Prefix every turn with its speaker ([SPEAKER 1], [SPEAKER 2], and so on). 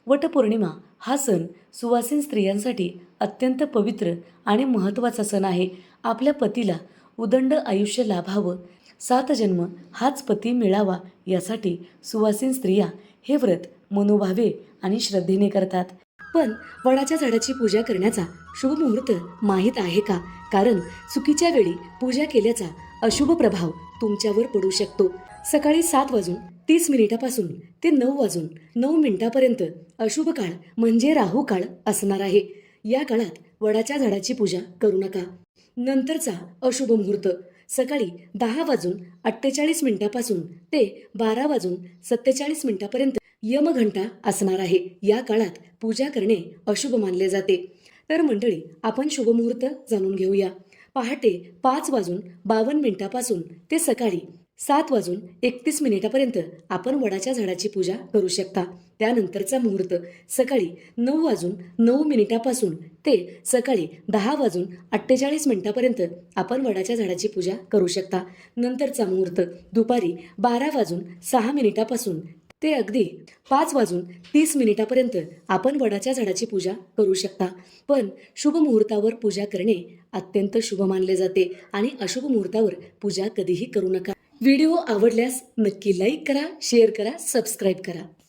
[SPEAKER 1] वटपौर्णिमा हा सण सुवासीन स्त्रियांसाठी अत्यंत पवित्र आणि महत्त्वाचा सण आहे. आपल्या पतीला उदंड आयुष्य लाभावं, 7 जन्म हाच पती मिळावा यासाठी सुवासीन स्त्रिया हे व्रत मनोभावे आणि श्रद्धेने करतात. पण वडाच्या झाडाची पूजा करण्याचा शुभ मुहूर्त माहीत आहे का? कारण चुकीच्या वेळी पूजा केल्याचा अशुभ प्रभाव तुमच्यावर पडू शकतो. सकाळी 7:30 ते 9:09 अशुभ काळ म्हणजे राहू काळ असणार आहे. या काळात वडाच्या झाडाची पूजा करू नका. नंतरचा अशुभ मुहूर्त सकाळी 10:48 ते 12:47 यमघंटा असणार आहे. या काळात पूजा करणे अशुभ मानले जाते. तर मंडळी, आपण शुभ मुहूर्त जाणून घेऊया. पहाटे 5:52 ते सकाळी 7:31 आपण वडाच्या झाडाची पूजा करू शकता. त्यानंतरचा मुहूर्त सकाळी 9:09 ते सकाळी 10:48 आपण वडाच्या झाडाची पूजा करू शकता. नंतरचा मुहूर्त दुपारी 12:06 ते अगदी 5:30 आपण वडाच्या झाडाची पूजा करू शकता. पण शुभ मुहूर्तावर पूजा करणे अत्यंत शुभ मानले जाते आणि अशुभ मुहूर्तावर पूजा कधीही करू नका. व्हिडिओ आवडल्यास नक्की लाईक करा, शेअर करा, सबस्क्राईब करा.